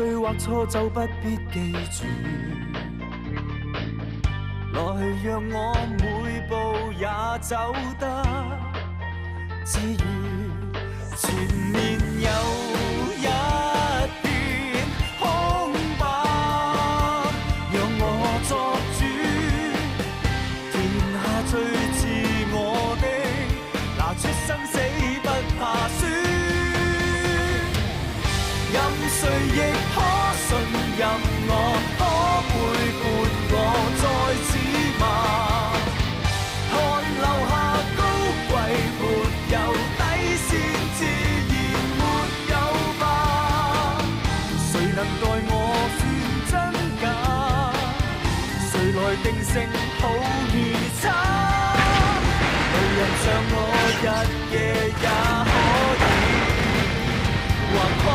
對或錯就不必記住，來讓我每步也走得自如，前面有一片空白，讓我作主，填下最自我的，拿出生死不怕輸。任誰亦可信任我，可背叛我再指罵。看留下高貴沒有底線，自然沒有吧。誰能代我算真假？誰來定性好與差？無人像我日夜也可以橫跨。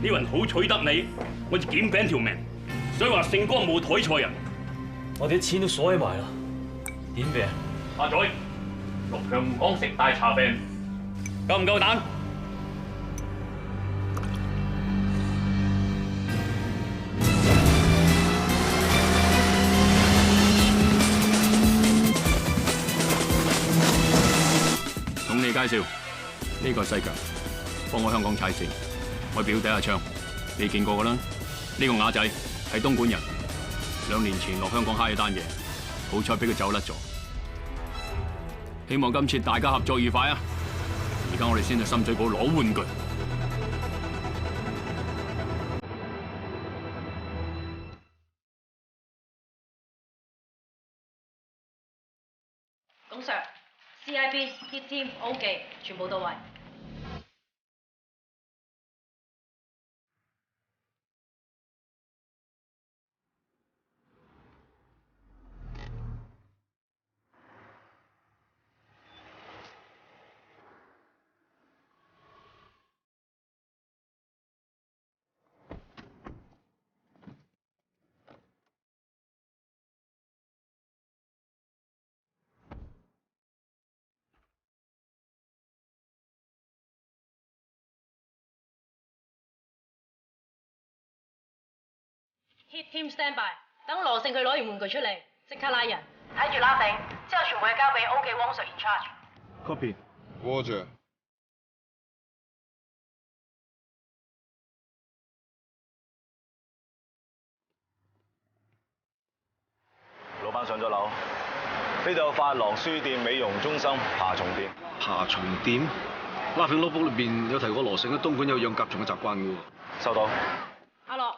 呢雲好取得你，我就劍餅條命。所以話聖光冇睇錯人。我哋啲錢都鎖起埋啦，點餅？阿仔，六強唔講食大茶飯，夠唔夠膽？同你介紹，呢個係西強，幫我香港踩線。我表弟阿昌，你見過㗎啦。呢個啞仔係東莞人，2年前落香港蝦一單嘢，好彩俾佢走甩咗。希望今次大家合作愉快啊！而家我哋先去深水埗攞玩具。董 Sir、CIB、Hit Team、O 記全部到位。Hit Team stand by， 等羅勝佢攞完玩具出嚟，即刻拉人。睇住啦，炳。之後全部嘢交俾 O 記汪 Sir in charge。Copy。Roger。老闆上咗樓，呢度有髮廊、書店、美容中心、爬蟲店。爬蟲店？拉片 notebook 裏邊有提過羅勝喺東莞有養甲蟲嘅習慣嘅喎。收到。阿樂，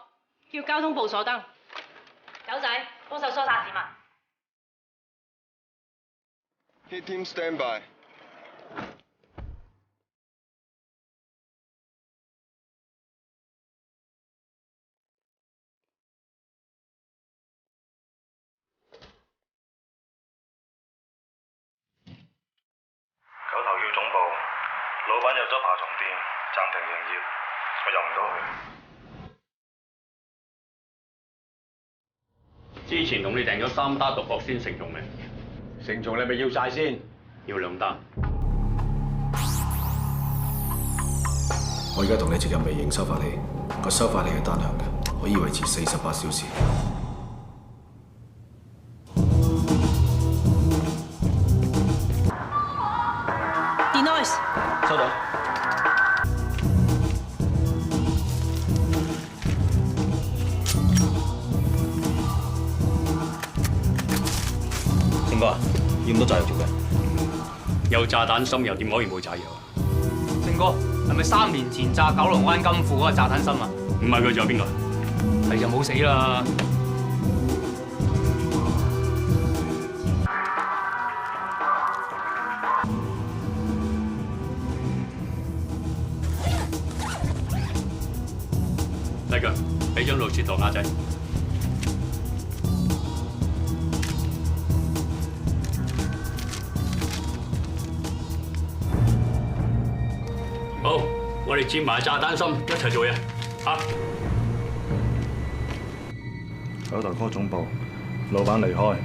叫交通部鎖燈。狗仔，幫手疏散市民。Hit Team stand by。老闆入咗爬蟲店，暫停營業，我入唔到去。之前同你訂咗3打獨角仙承重未？承重你咪要晒先。要2打。我而家同你植入微型收發器，個收發器係單向嘅，可以維持48小時。Denoise，收到。成哥，要咁多炸藥做咩？有炸彈心又點可以冇炸藥？成哥，係咪3年前炸九龍灣金庫嗰個炸彈心啊？唔係佢仲有邊個？係就冇死啦。嚟㗎，俾張路線圖亞仔。好，我哋接埋炸彈心一齊做嘢，嚇！九台科總部，老闆離開。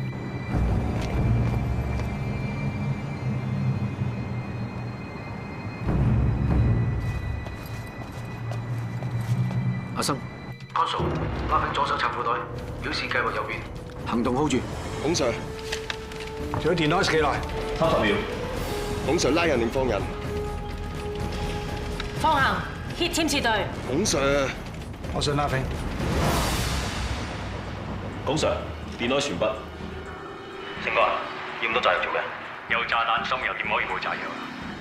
阿生 ，Consul，拉緊左手插褲袋，表示計劃有變。行動 hold 住。孔 Sir，仲有電腦幾耐？30秒。孔 Sir 拉人定放人？放行 ，hit team 撤隊。孔 Sir，我想拉飛。孔 Sir，電腦全筆。成哥，要咁多炸藥做咩？有炸彈心又點可以冇炸藥？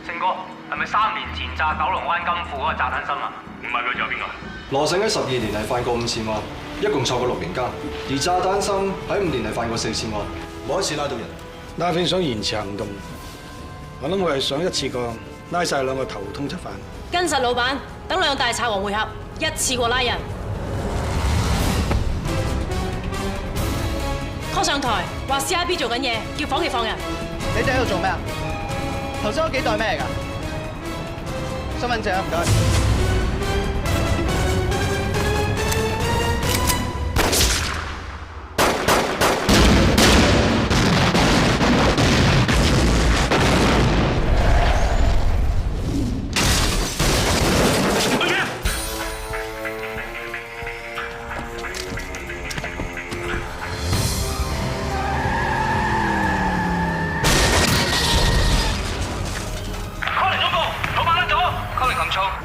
成哥，係咪3年前炸九龍灣金庫嗰個炸彈心啊？唔係佢仲有邊個？羅勝喺12年嚟犯過5次案，一共坐過6年監。而炸彈心喺5年嚟犯過4次案，冇一次拉到人。拉飛想延遲行動，我諗我係想一次過拉晒2個頭通緝犯。跟實老闆，等2大賊王會合，一次過拉人。call 上台，話 CIB 做緊嘢，叫伙計放人。你哋喺度做咩啊？頭先嗰幾袋咩嚟㗎？身份證啊，唔該。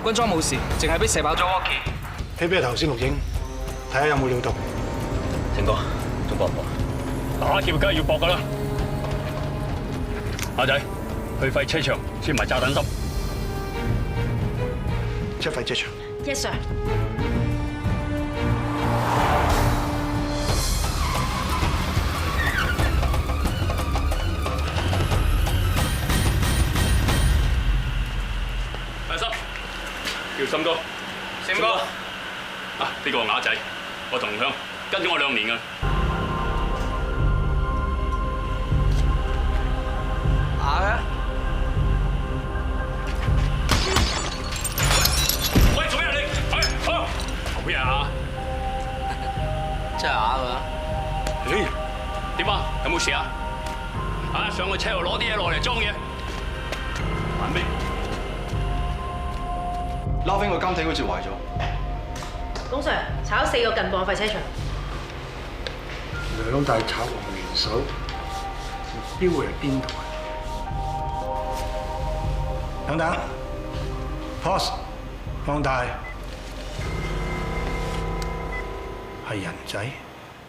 軍裝冇事，淨係俾射爆咗 walkie。起俾頭先錄影，睇下有冇料到。成哥，仲搏唔搏？打劫梗係要搏㗎啦！阿仔，去廢車場先埋炸彈心。出廢車場。Yes sir。叫森哥，成哥，啊呢個啞仔，我同鄉跟咗我2年㗎。啞嘅？喂，做咩啊你？好嘢啊！真係啞㗎？咦？點啊？有冇事啊？啊，上個車度攞啲嘢落嚟裝嘢。玩咩？拉飛個監艇好似壞咗。董 Sir，炒4個近磅廢車場。2大賊王聯手，目標會係邊度？等等 ，pause， 放大，係人仔。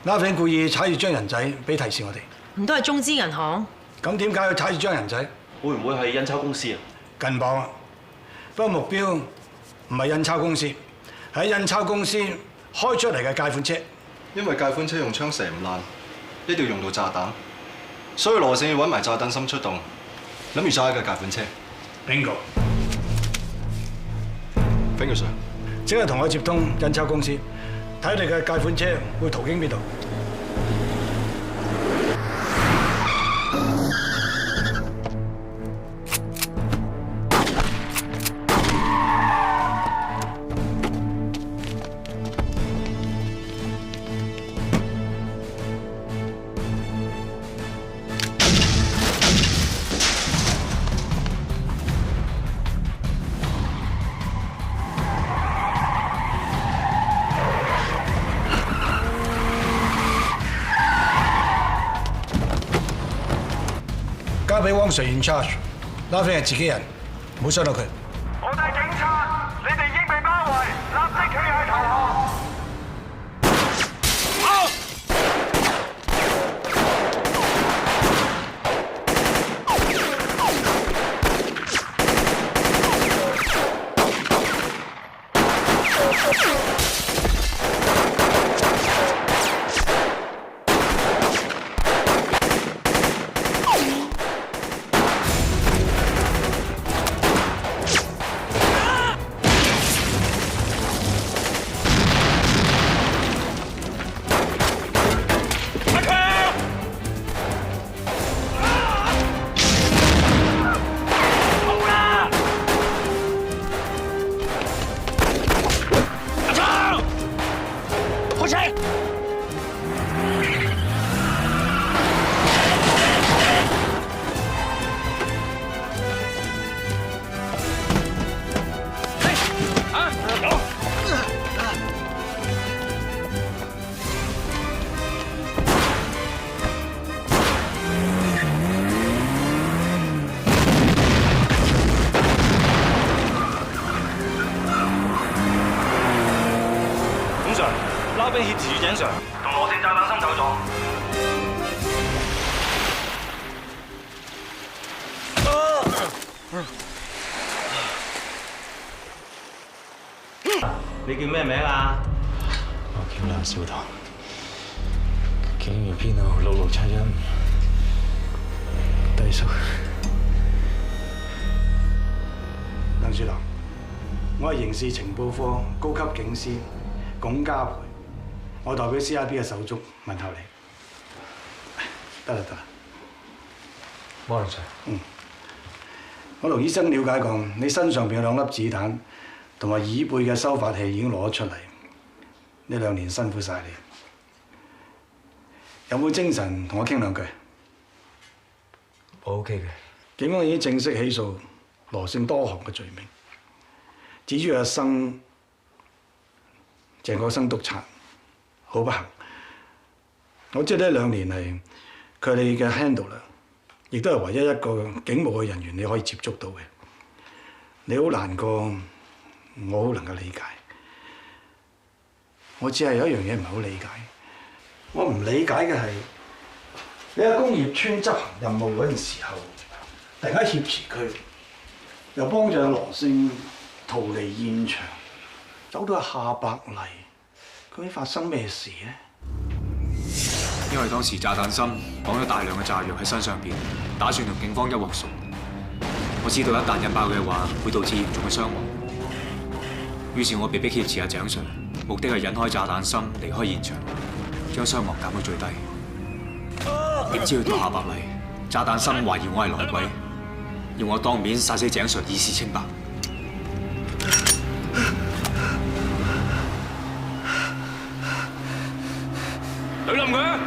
拉飛故意踩住張人仔，俾提示我哋。唔都係中資銀行？咁點解要踩住張人仔？會唔會係印鈔公司啊？近磅啊！不過目標唔係印鈔公司，係印鈔公司開出嚟嘅解款車。因為解款車用槍射唔爛，一定要用到炸彈，所以羅勝要揾埋炸彈心出動，諗住炸一架解款車。Bingo， Thank you sir。即係同我接通印鈔公司，睇你嘅解款車會途經邊度。交俾汪 Sir in charge。拉菲係自己人，唔好傷到佢。我哋警察，你哋已經被包圍，立即企去投降。拉菲挾持住井 Sir， 同羅姓炸彈心走咗。你叫咩名啊？我叫梁少棠，警員編號6671，低數。梁少棠，我係刑事情報科高級警司龔家培，我代表 CIB 嘅手足問候你。得啦。Morning，Sir。我同醫生了解過，你身上邊有2粒子彈，同埋椅背嘅收發器已經攞咗出嚟。呢2年辛苦晒你，有冇精神同我傾2句？我 OK 嘅。警方已經正式起訴羅姓多項嘅罪名，至於阿生鄭國生督察，好不幸。我知道呢2年嚟，佢係你嘅 handler， 亦都係唯一一個警務嘅人員你可以接觸到嘅。你好難過，我好能夠理解。我只係有一樣嘢唔係好理解，我唔理解嘅係你喺工業村執行任務嗰陣時候，突然間挾持佢，又幫助阿羅姓逃離現場，走到下白泥，究竟發生咩事咧？因為當時炸彈心綁咗大量嘅炸藥喺身上邊，打算同警方一鑊熟。我知道一旦引爆嘅話，會導致嚴重嘅傷亡。於是我被迫挾持阿井 Sir， 目的係引開炸彈心離開現場，將傷亡減到最低。點知去到下白泥，炸彈心懷疑我係內鬼，要我當面殺死井 Sir 以示清白。懟冧佢！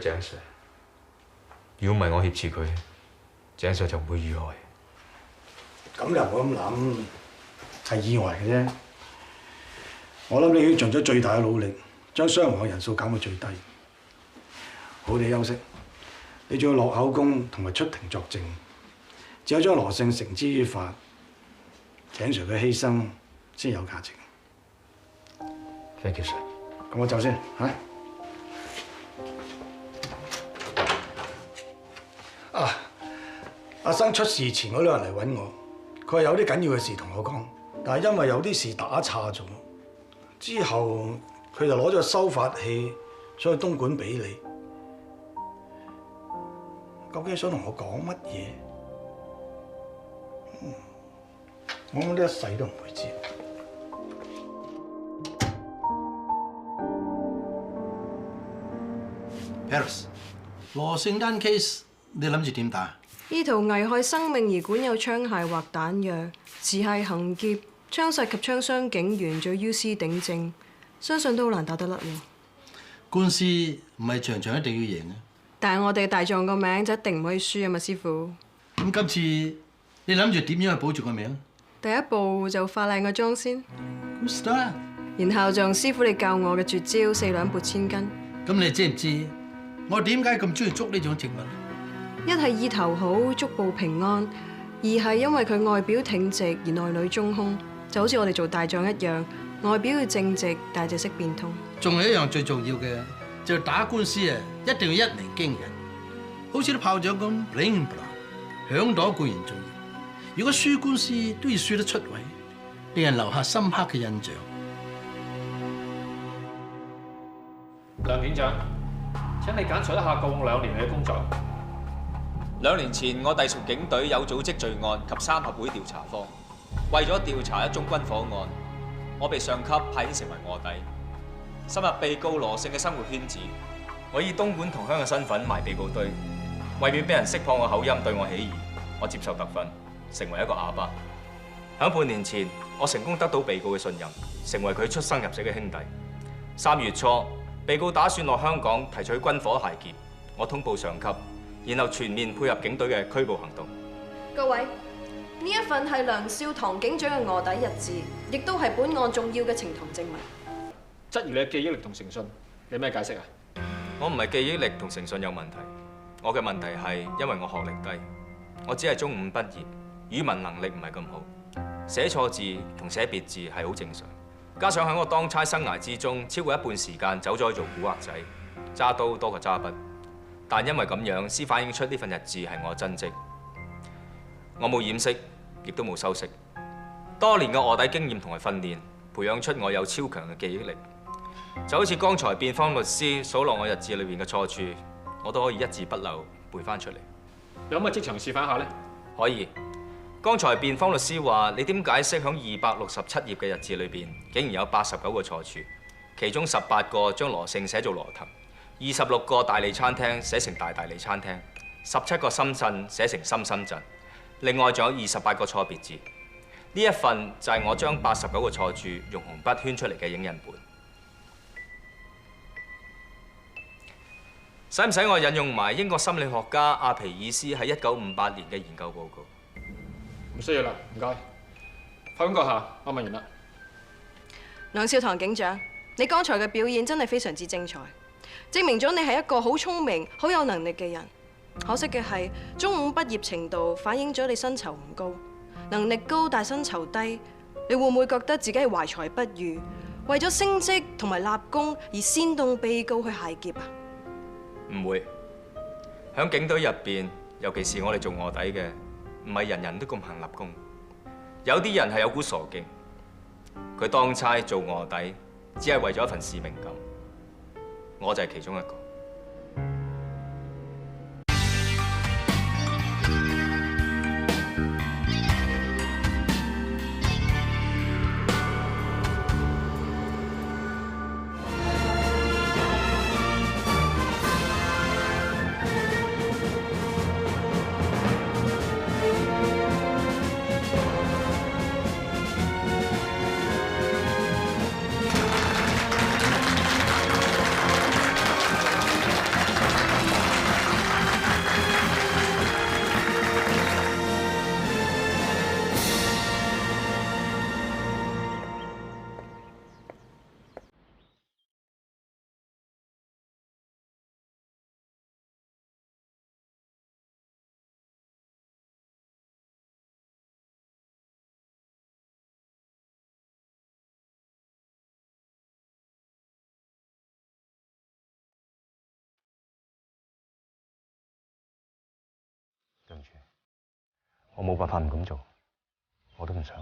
井 Sir， 如果唔係我挾持佢，井 Sir 就唔會遇害。咁又唔好咁諗，係意外嘅啫。我諗你已經盡咗最大嘅努力，將傷亡嘅人數減到最低。好地休息，你仲要落口供同埋出庭作證，只有將羅姓繩之於法，井 Sir 嘅犧牲先有價值。Thank you， Sir。咁我走先嚇。阿生出事前嗰2人嚟揾我，佢話有啲緊要嘅事同我講，但係因為有啲事打岔咗，之後佢就攞咗收發器想去東莞俾你。究竟想同我講乜嘢？我諗呢一世都唔會知。Paris， 羅勝丹 case 你諗住點打？意圖危害生命而管有槍械或彈藥，持械行劫，槍械及槍傷警員做 UC 頂證，相信都好難打得甩喎。官司唔係場場一定要贏嘅。但係我哋大狀個名就一定唔可以輸啊嘛，師傅。咁今次你諗住點樣去保住個名？第一步就化靚個妝先。咁 start。然後仲師傅你教我嘅絕招4兩撥千斤。咁你知唔知我點解咁中意捉呢種植物？一係意頭好，足部平安；二係因為佢外表挺直而內裏中空，就好似我哋做大狀一樣，外表要正直，但係就識變通。仲有一樣最重要嘅，就係打官司啊，一定要一鳴驚人，好似啲炮仗咁 bling bling， 響朵固然重要，如果輸官司都要輸得出位，令人留下深刻嘅印象。梁院長，請你簡述一下過往2年嘅工作。2年前，我隸屬警隊有組織罪案及3合會調查科，為咗調查一宗軍火案，我被上級派遣成為臥底，深入被告羅勝嘅生活圈子。我以東莞同鄉嘅身份埋被告堆，為免俾人識破我口音對我起疑，我接受特訓，成為一個啞巴。喺半年前，我成功得到被告嘅信任，成為佢出生入死嘅兄弟。3月初，被告打算落香港提取軍火械劫，我通報上級，然後全面配合警隊嘅拘捕行動。各位，呢一份係梁少棠警長嘅臥底日誌，亦都係本案重要嘅呈堂證明。質疑你嘅記憶力同誠信，你咩解釋啊？我唔係記憶力同誠信有問題，我嘅問題係因為我學歷低，我只係中5畢業，語文能力唔係咁好，寫錯字同寫別字係好正常。加上喺我當差生涯之中，超過一半時間走咗去做古惑仔，揸刀多過揸筆。但因為咁樣，先反映出呢份日誌係我真跡。我冇掩飾，亦都冇修飾。多年嘅臥底經驗同埋訓練，培養出我有超強嘅記憶力。就好似剛才辯方律師數落我日誌裏邊嘅錯處，我都可以一字不漏背翻出嚟。你可唔可以即場示範下呢？可以。剛才辯方律師話：你點解釋響267頁嘅日誌裏邊，竟然有89個錯處，其中18個將羅勝寫做羅騰，26個大利餐廳寫成大利餐廳，17個深圳寫成深圳，另外仲有28個錯別字。呢一份就係我將89個錯處用紅筆圈出嚟嘅影印本。使唔使我引用埋英國心理學家阿皮爾斯喺1958年嘅研究報告？唔需要啦，唔該。法官閣下，我問完啦。梁少棠警長，你剛才嘅表現真係非常之精彩，證明咗你係一個好聰明、好有能力嘅人。可惜嘅係，中5畢業程度反映咗你薪酬唔高，能力高但薪酬低。你會唔會覺得自己係懷才不遇，為咗升職同埋立功而煽動被告去械劫啊？唔會。響警隊入邊，尤其是我哋做臥底嘅，唔係人人都咁行立功。有啲人係有股傻勁，佢當差做臥底，只係為咗一份使命感。我就係其中一個。對唔住，我冇辦法唔咁做，我都唔想。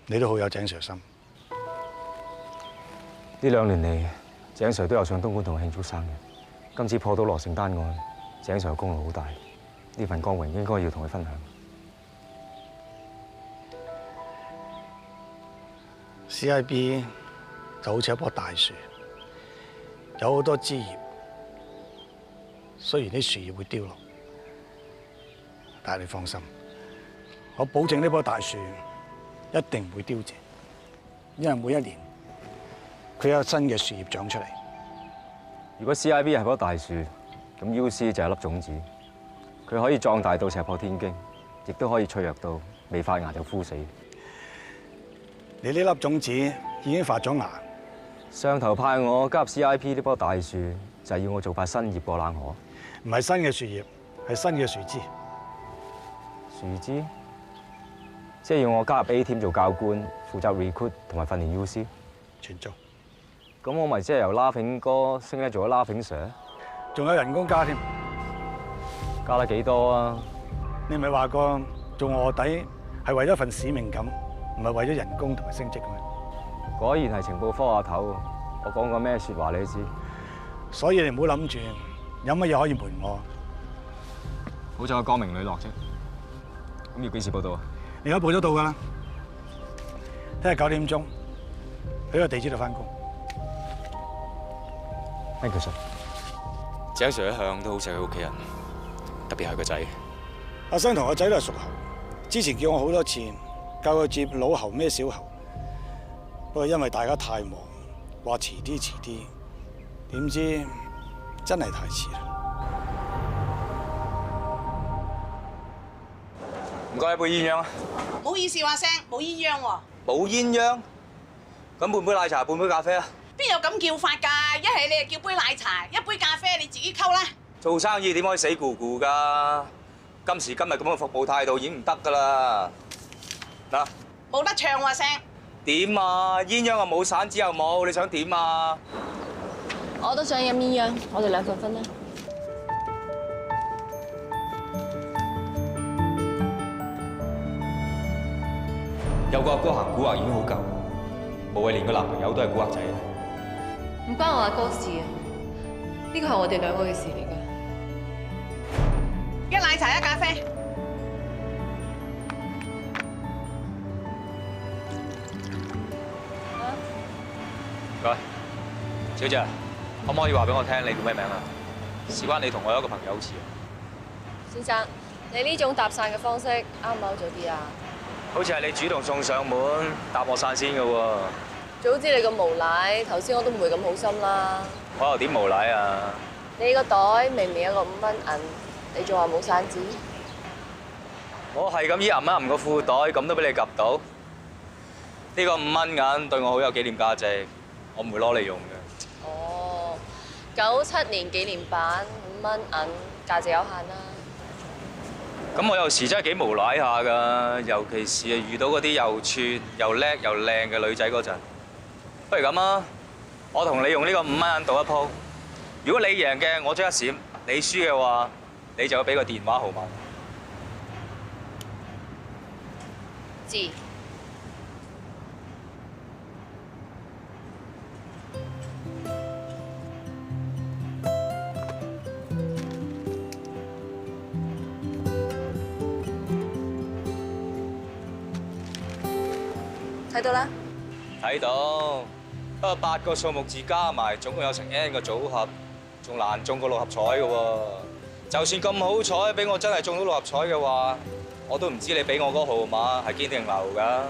你都好有井 Sir 心。呢2年嚟，井 Sir 都有上東莞同我慶祝生日。今次破到羅城單案，井 Sir 功勞好大，呢份光榮應該要同佢分享。CIB 就好似一棵大樹，有好多枝葉。雖然啲樹葉會凋落，但係你放心，我保證呢棵大樹一定唔會凋謝，因為每一年佢有新嘅樹葉長出嚟。如果 CIB 係棵大樹，咁 UC 就係粒種子，佢可以壯大到石破天驚，亦都可以脆弱到未發芽就枯死。你呢粒種子已經發咗芽，上頭派我加入 CIP 呢棵大樹，就係要我做塊新葉過冷河。唔係新嘅樹葉，係新嘅樹枝。樹枝？即係要我加入 A team 做教官，負責 recruit 同埋訓練 UC。全做。咁我咪即係由 Laughing 哥升咧做咗 Laughing Sir，仲有人工加添。加得幾多啊？你咪話過做臥底係為咗份使命感，唔係為咗人工同埋升職咩？果然係情報科阿頭，我講過咩説話你都知。所以你唔好諗住有乜嘢可以瞞我。好在我光明磊落啫。咁要幾時報到啊？你而家報咗到㗎啦。聽日9點鐘喺個地址度返工。Thank you sir。井 Sir 一向都好錫佢屋企人，特別係個仔。阿生同個仔都係屬猴，之前叫我好多次教佢接老猴咩小猴，不過因為大家太忙，話遲啲，點知真係太遲啦。唔該，一杯鴛鴦啊！唔好意思話聲，冇鴛鴦喎。冇鴛鴦？咁半杯奶茶，半杯咖啡啊？邊有咁叫法㗎？一係你就叫杯奶茶，一杯咖啡你自己溝啦。做生意點可以死咕咕㗎？今時今日咁嘅服務態度已經唔得㗎啦。嗱，冇得唱話聲。點啊？鴛鴦又冇，散紙又冇，你想點啊？我都想飲鴛鴦，我哋2份分啦。有個阿哥行古惑已經好夠，無謂連個男朋友都係古惑仔。唔關我阿哥事啊，呢個係我哋2個嘅事嚟㗎。一奶茶一咖啡。唔該，小姐，可唔可以話俾我聽你叫咩名啊？事關你同我有一個朋友好似啊。先生，你呢種搭訕嘅方式啱唔啱咗啲啊？好似係你主動送上門，搭我訕先嘅喎。早知你咁無賴，頭先我都唔會咁好心啦。我又點無賴啊？你個袋明明有個5蚊銀，你仲話冇散紙？我係咁依揞一揞個褲袋，咁都俾你及到？呢個5蚊銀對我好有紀念價值，我唔會攞嚟用嘅。哦，97年紀念版5蚊銀，價值有限啦。咁我有時真係幾無賴下㗎，尤其是係遇到嗰啲又串又叻又靚嘅女仔嗰陣。不如咁啊，我同你用呢個5蚊銀賭一鋪。如果你贏嘅，我即刻閃；你輸嘅話，你就要俾個電話號碼。知。睇到啦。睇到，不過8個數目字加埋，總共有成 N 個組合，仲難中過6合彩嘅喎。就算咁好彩，俾我真係中到6合彩嘅話，我都唔知你俾我嗰個號碼係堅定流㗎。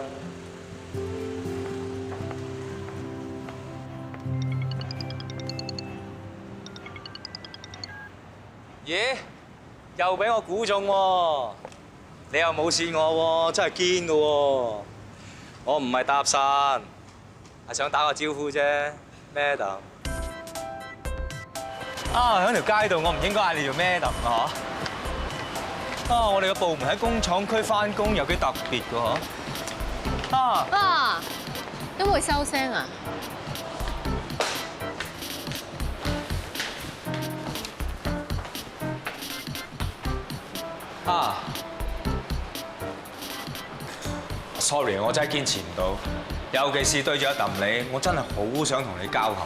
咦？又俾我估中喎！你又冇騙我喎，真係堅㗎喎！我唔係搭訕，係想打個招呼啫。Madam， 喺條街度，我唔應該嗌你做 Madam 啊嚇！我哋個部門喺工廠區翻工，有幾特別㗎嚇！都會收聲啊！ sorry， 我真係堅持唔到，尤其是對住阿揼你，我真係好想同你交合。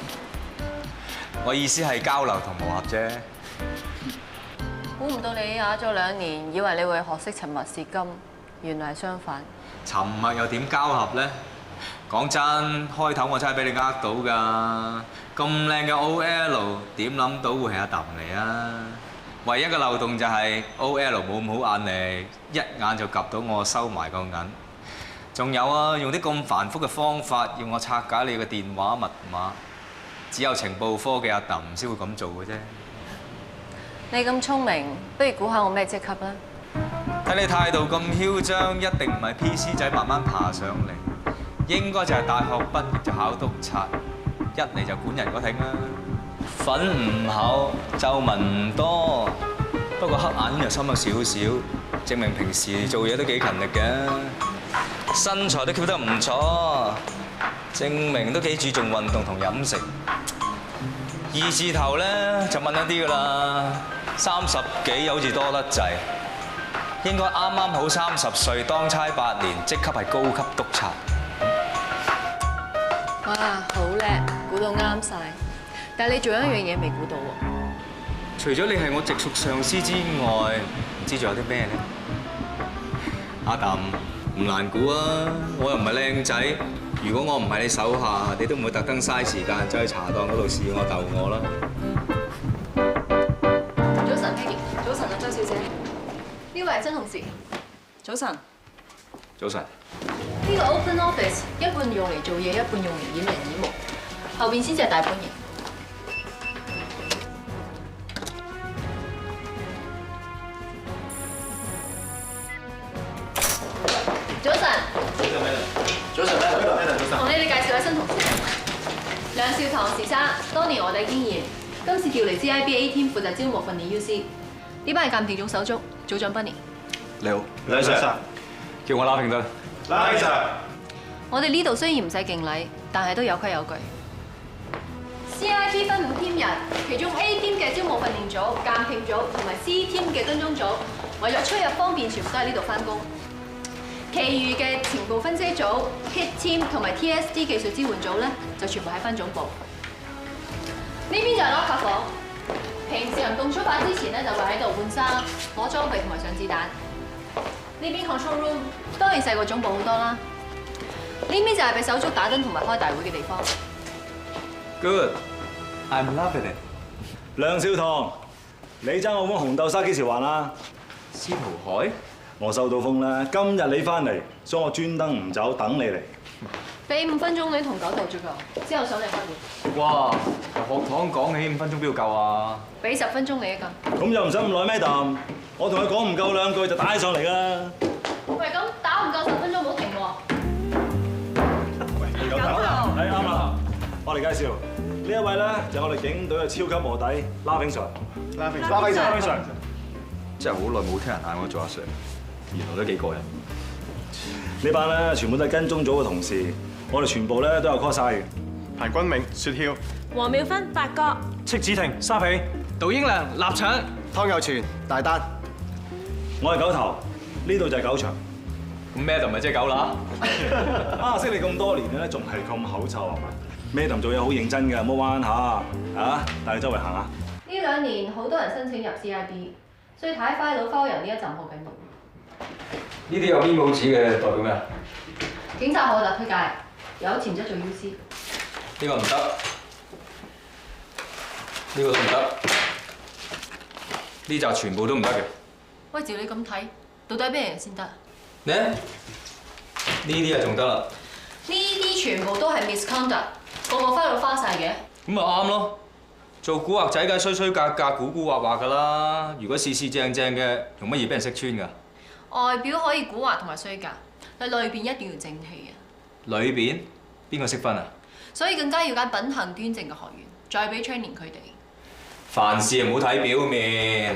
我意思係交流同磨合啫。估唔到你啞咗2年，以為你會學識沉默是金，原來係相反。沉默又點交合咧？講真，開頭我真係俾你呃到㗎。咁靚嘅 OL 點諗到會係阿揼嚟啊？唯一嘅漏洞就係 OL 冇咁好眼力，一眼就及到我收埋個銀。仲有啊，用啲咁繁複嘅方法要我拆解你嘅電話密碼，只有情報科嘅阿揼先會咁做嘅啫。你咁聰明，不如估下我咩職級啦？睇你態度咁囂張，一定唔係 PC 仔慢慢爬上嚟，應該就係大學畢業就考督察，一嚟就管人嗰挺啦。粉唔厚，皺紋唔多，不過黑眼又深咗少少，證明平時做嘢都幾勤力嘅。身材都 keep 得唔錯，證明都幾注重運動同飲食。2字頭咧就問一啲㗎啦，30幾好似多得滯，應該啱啱好30歲，當差8年，職級係高級督察。哇，好叻，估到啱晒。但係你仲有一樣嘢未估到喎。除咗你係我直屬上司之外，唔知仲有啲咩咧？阿揼唔難估啊，我又唔係靚仔。如果我唔係你手下，你都唔會特登嘥時間走去茶檔嗰度試我鬥我啦。早晨 Peggy， 早晨啊周小姐，呢位係曾同事。早晨。早晨。呢個 open office 一半用嚟做嘢，一半用嚟掩人耳目，後邊先至係大本營。早晨。早晨，同你哋介紹下新同事，梁少棠時生，多年臥底經驗，今次調嚟 GIBA team 負責招募訓練 UC。呢班係鑑定組手足，組長 Bunny。你好，梁 Sir， 叫我拉平頓。拉 Sir。我哋呢度雖然唔使敬禮，但係都有規有矩。CIB 分5 team 人，其中 A team 嘅招募訓練組、鑑定組同埋 C team 嘅跟蹤組，為咗出入方便，全部都喺呢度翻工。其餘嘅情報分析組、Hit Team 同埋 TSD 技術支援組咧，就全部喺分總部。呢邊就係 locker 房，平時行動出發之前咧，就會喺度換衫、攞裝備同埋上子彈。呢邊 control room 當然細過總部好多啦。呢邊就係俾手足打燈同埋開大會嘅地方。Good，I'm loving it。梁少棠，你爭我碗紅豆沙幾時還啊？司徒海。我收到風啦，今日你翻嚟，所以我專登唔走，等你嚟。俾5分鐘你同狗頭足夠，之後上嚟開會。哇！學堂講起5分鐘邊度夠啊？俾10分鐘你一個。咁又唔使咁耐咩啖？我同佢講唔夠2句就打起上嚟啦。喂，咁打唔夠10分鐘唔好停喎。喂，狗頭，係啱啦。我嚟介紹呢一位咧，就係我哋警隊嘅超級臥底拉炳 Sir。拉炳 Sir。真係好耐冇聽人嗌我做阿 Sir。原來都幾過癮。呢班咧全部都係跟蹤組嘅同事，我哋全部咧都有 call 晒嘅。彭君明、雪曉、黃妙芬、發哥、戚子婷、沙皮、杜英良、臘腸、湯有全、大丹。我係狗頭，呢度就係狗場。咁 Madam 咪即係狗乸？啊，識你咁多年咧，仲係咁口臭係嘛？Madam 做嘢好認真嘅，唔好玩下啊！帶你周圍行下。呢2年好多人申請入 CIB， 所以睇 file 到 file 人呢一陣好緊要。呢啲有邊帽子嘅代表咩啊？警察可特推介，有潛質做 UC。呢個唔得，呢個都唔得，呢紮全部都唔得嘅。喂，照你咁睇，到底咩人先得？呢啲啊仲得啦。呢啲全部都係 misconduct， 個 file 花晒嘅。咁咪啱咯，做古惑仔梗係衰格格、古古惑惑㗎啦。如果事事正正嘅，用乜嘢俾人識穿㗎？外表可以古惑同埋衰格，但裏邊一定要正氣嘅。裏邊邊個識分啊？所以更加要揀品行端正嘅學員，再俾 training 佢哋。凡事唔好睇表面，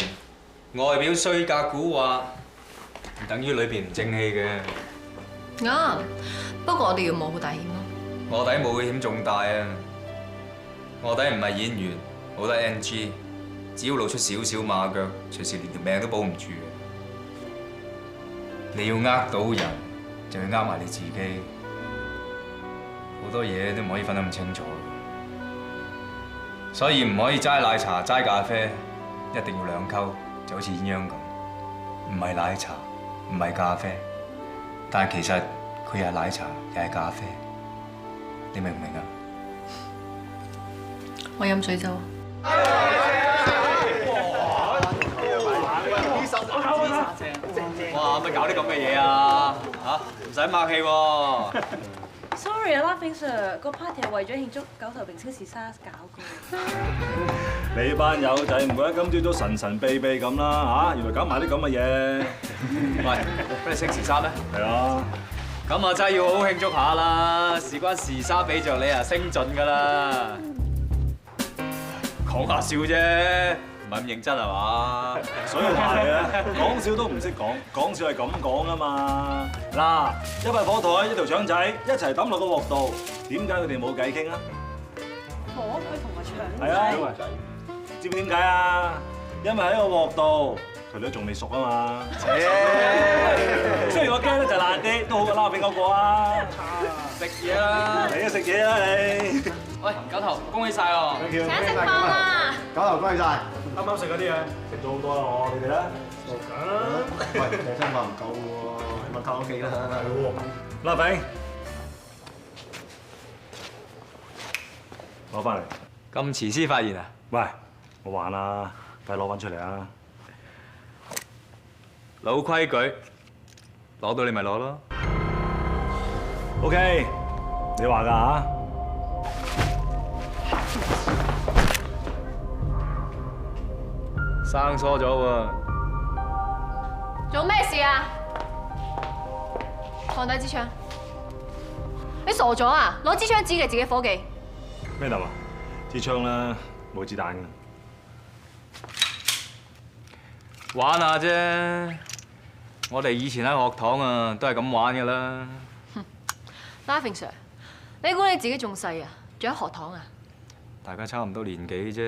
外表衰格古惑，唔等於裏邊唔正氣嘅。啱，不過我哋要冒好大險咯。臥底冒嘅險重大啊！臥底唔係演員，冇得 NG， 只要露出少少馬腳，隨時連條命都保唔住。你要呃到人，仲要呃埋你自己，好多嘢都唔可以分得咁清楚。所以唔可以齋奶茶齋咖啡，一定要兩溝，就好似鴛鴦咁，唔係奶茶，唔係咖啡，但係其實佢又係奶茶又係咖啡，你明唔明啊？我飲水酒。哇！咪搞啲咁嘅嘢啊？嚇，唔使客氣喎。Sorry 啊，Laughing Sir，個 party 係為咗慶祝九頭冰超時沙搞嘅。你班友仔唔怪得今朝都神神秘秘咁啦嚇，原來搞埋啲咁嘅嘢。喂，咩你升時沙咩？係啊。咁啊真係要好好慶祝下啦！事關時沙比着你啊，升盡㗎啦。講下笑啫。唔係咁認真係嘛？所以話係啊，講笑都唔識講，講笑係咁講啊嘛。嗱，一塊火腿，一條腸仔，一齊抌落個鑊度，點解佢哋冇偈傾啊？火腿同埋腸仔。係啊，知唔知點解啊？因為喺個鑊度，佢哋都仲未熟啊嘛。雖然我驚咧就爛啲，都好過Laughing嗰個啊。食嘢啦！你啊食嘢啦你！喂，九頭，恭喜晒喎！請食飯啦！九頭恭喜晒！啱啱食嗰啲嘢，食咗好多啦我，你哋咧？食緊啦！喂，你餐飯唔夠喎，你咪靠屋企啦。Laughing，攞翻嚟。咁遲先發現啊？喂，冇玩啦，快攞翻出嚟啊！老規矩，攞到你咪攞咯。OK， 你話㗎嚇？生疏咗喎。做咩事啊？放低支槍！你傻咗啊？攞支槍指嘅自己伙計。咩諗啊？支槍啦，冇子彈㗎。玩下啫。我哋以前喺學堂啊，都係咁玩㗎啦。Laughing Sir， 你估你自己仲細啊？仲喺學堂啊？大家差唔多年紀啫。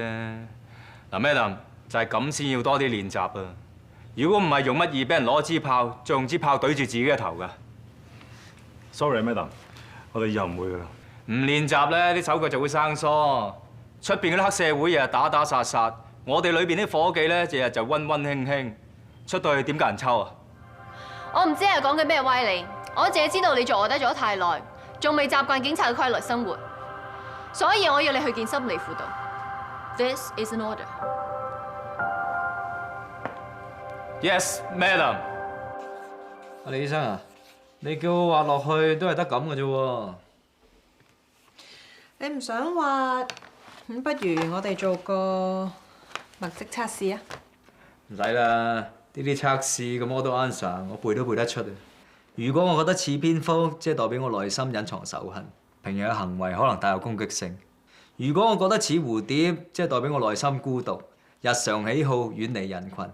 嗱，Madam就係咁先要多啲練習啊！如果唔係，容乜易俾人攞支炮，再用支炮對住自己嘅頭㗎。Sorry，Madam， 我哋以後唔會㗎啦。唔練習咧，啲手腳就會生疏。出邊嗰啲黑社會日日打打殺殺，我哋裏邊啲伙計咧，日日就溫溫馨馨。出到去點教人抽啊？我唔知係講緊咩歪理，我淨係知道你做臥底做得太耐，仲未習慣警察嘅規律生活，所以我要你去見心理輔導。This is an order. Yes, Madam。李醫生啊，你叫我畫落去都係得咁嘅啫喎。你唔想畫，咁不如我哋做個墨跡測試啊？唔使啦，呢啲測試咁我都 answer， 我背都背得出啊。如果我覺得似蝙蝠，即係代表我內心隱藏仇恨，平日嘅行為可能帶有攻擊性。如果我覺得似蝴蝶，即係代表我內心孤獨，日常喜好遠離人群。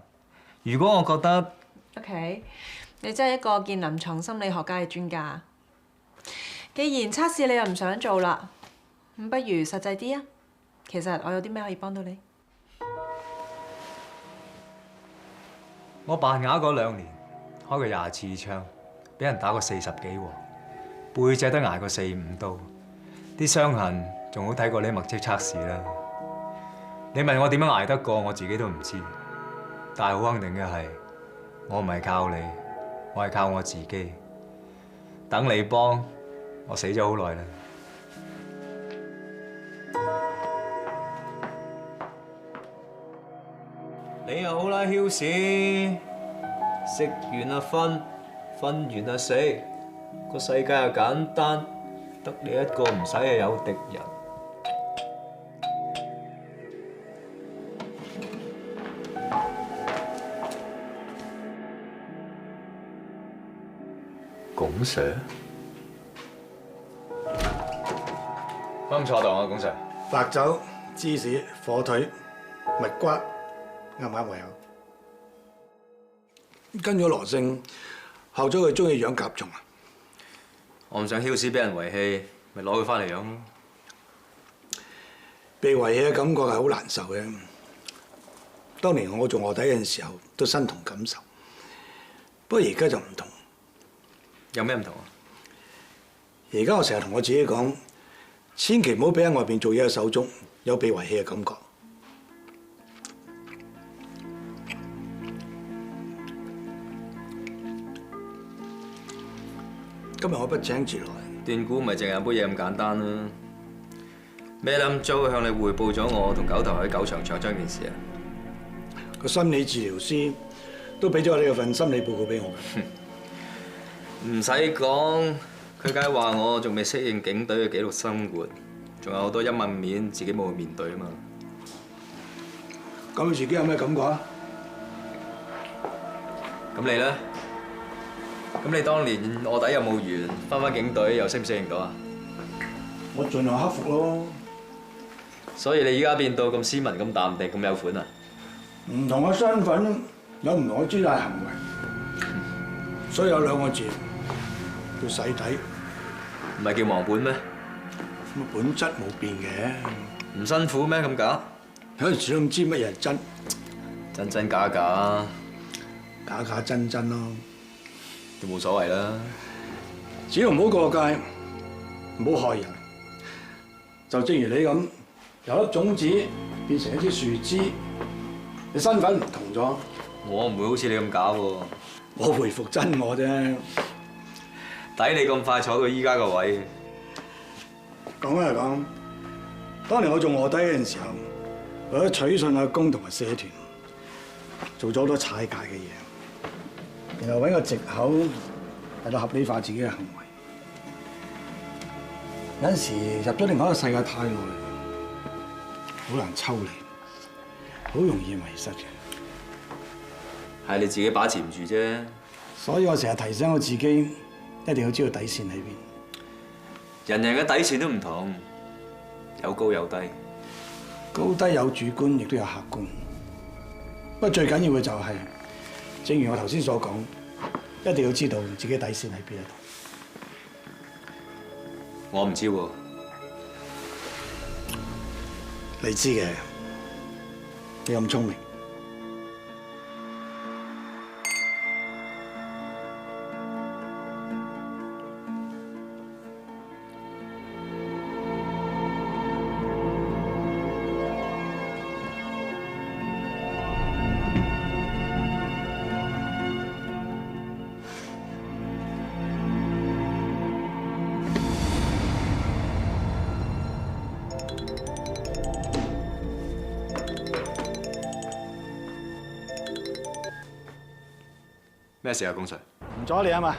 如果我覺得 OK， 你真係一個見臨床心理學家嘅專家。既然測試你又唔想做啦，咁不如實際啲啊。其實我有啲咩可以幫到你？我扮啞嗰2年，開過20次槍，俾人打過40幾鑊，背脊都捱過4、5刀，啲傷痕仲好睇過你墨跡測試啦。你問我點樣捱得過，我自己都唔知。但係好肯定嘅係，我唔係靠你，我係靠我自己。等你幫，我死咗好耐啦。你又好啦，Hills，食完啊瞓，瞓完啊死，個世界又簡單，得你一個唔使係有敵人。龔 Sir， 乜咁錯檔啊，龔 Sir？ 白酒、芝士、火腿、蜜瓜，啱唔啱胃口？跟咗羅勝，後咗佢中意養甲蟲啊！我唔想 Hills 俾人遺棄，咪攞佢翻嚟養咯。被遺棄嘅感覺係好難受嘅。當年我做臥底嘅時候，都身同感受。不過而家就唔同。有咩唔同啊？而家我成日同我自己講，千祈唔好俾喺外邊做嘢嘅手足有被遺棄嘅感覺。今日我不請自來，斷估唔係淨係杯嘢咁簡單啦。Madam Jo向你匯報咗我同狗頭喺狗場搶張件事啊！個心理治療師都俾咗我哋份心理報告俾我嘅。唔使講，佢梗係話我仲未適應警隊嘅紀律生活，仲有好多陰暗面自己冇去面對啊嘛。咁你自己有咩感覺啊？咁你咧？咁你當年臥底任務員翻警隊又適唔適應到啊？我盡量克服咯。所以你依家變到咁斯文、咁淡定、咁有款啊？唔同嘅身份有唔同嘅姿態行為，所以有2個字叫洗底。唔係叫忘本咩？咁本質冇變嘅。唔辛苦咩咁搞？有陣時都唔知乜嘢係真，真真假假，假假真真咯。都冇所謂啦。只要唔好過界，唔好害人。就正如你咁，由粒種子變成一支樹枝，你身份唔同咗。我唔會好似你咁假喎。我回復真我啫。抵你咁快坐到依家個位。講返嚟講，當年我做臥底嘅陣時候，為咗取信阿公同埋社團，做咗好多踩界嘅嘢，然後揾個藉口嚟到合理化自己嘅行為。有陣時入咗另外一個世界太耐，好難抽離，好容易迷失嘅。係你自己把持唔住啫。所以我成日提醒我自己，一定要知道底線喺邊。人人嘅底線都唔同，有高有低。高低有主觀，亦都有客觀。不過最緊要嘅就係，正如我頭先所講，一定要知道自己底線喺邊一度。我唔知喎。你知嘅，你咁聰明。咩事啊，公 Sir？ 唔阻你啊嘛！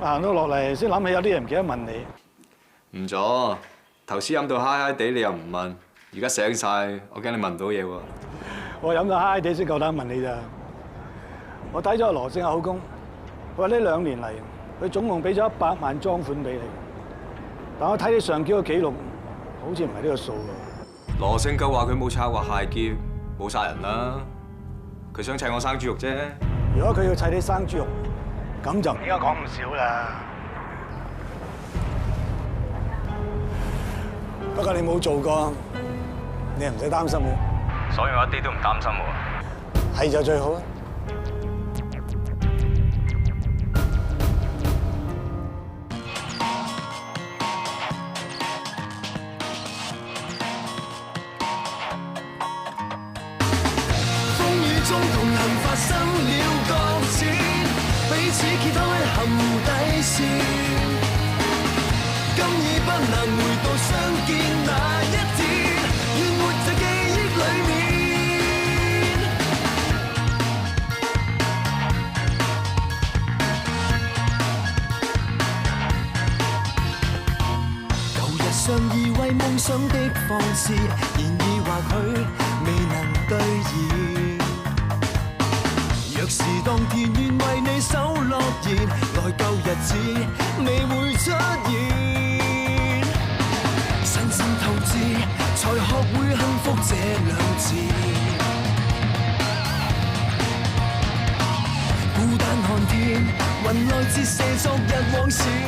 我行到落嚟先諗起有啲嘢唔記得問你。唔阻，頭先飲到嗨嗨地，你又唔問，而家醒晒，我驚你問唔到嘢喎。我飲到嗨嗨地先夠膽問你咋。我睇咗羅勝嘅口供，佢話呢2年嚟，佢總共俾咗100萬贓款俾你。但我睇你上繳嘅記錄，好似唔係呢個數喎。羅勝夠話佢冇策劃械劫，冇殺人啦，佢想砌我生豬肉啫。如果佢要砌你生豬肉，咁就唔應該講咁少啦。不過你冇做過，你又唔使擔心嘅。所以我一啲都唔擔心喎。係就最好啦。風雨中同行發生了擱淺，彼此揭開陷底線。今已不能回到相見那一天，願活在記憶裡面。舊日相依為夢想的放肆，然而或許未能兌現。若是當天願為你守諾言，內疚日子未會出現。身心透支，才學會幸福這2字。孤單看天，雲來折射昨日往事。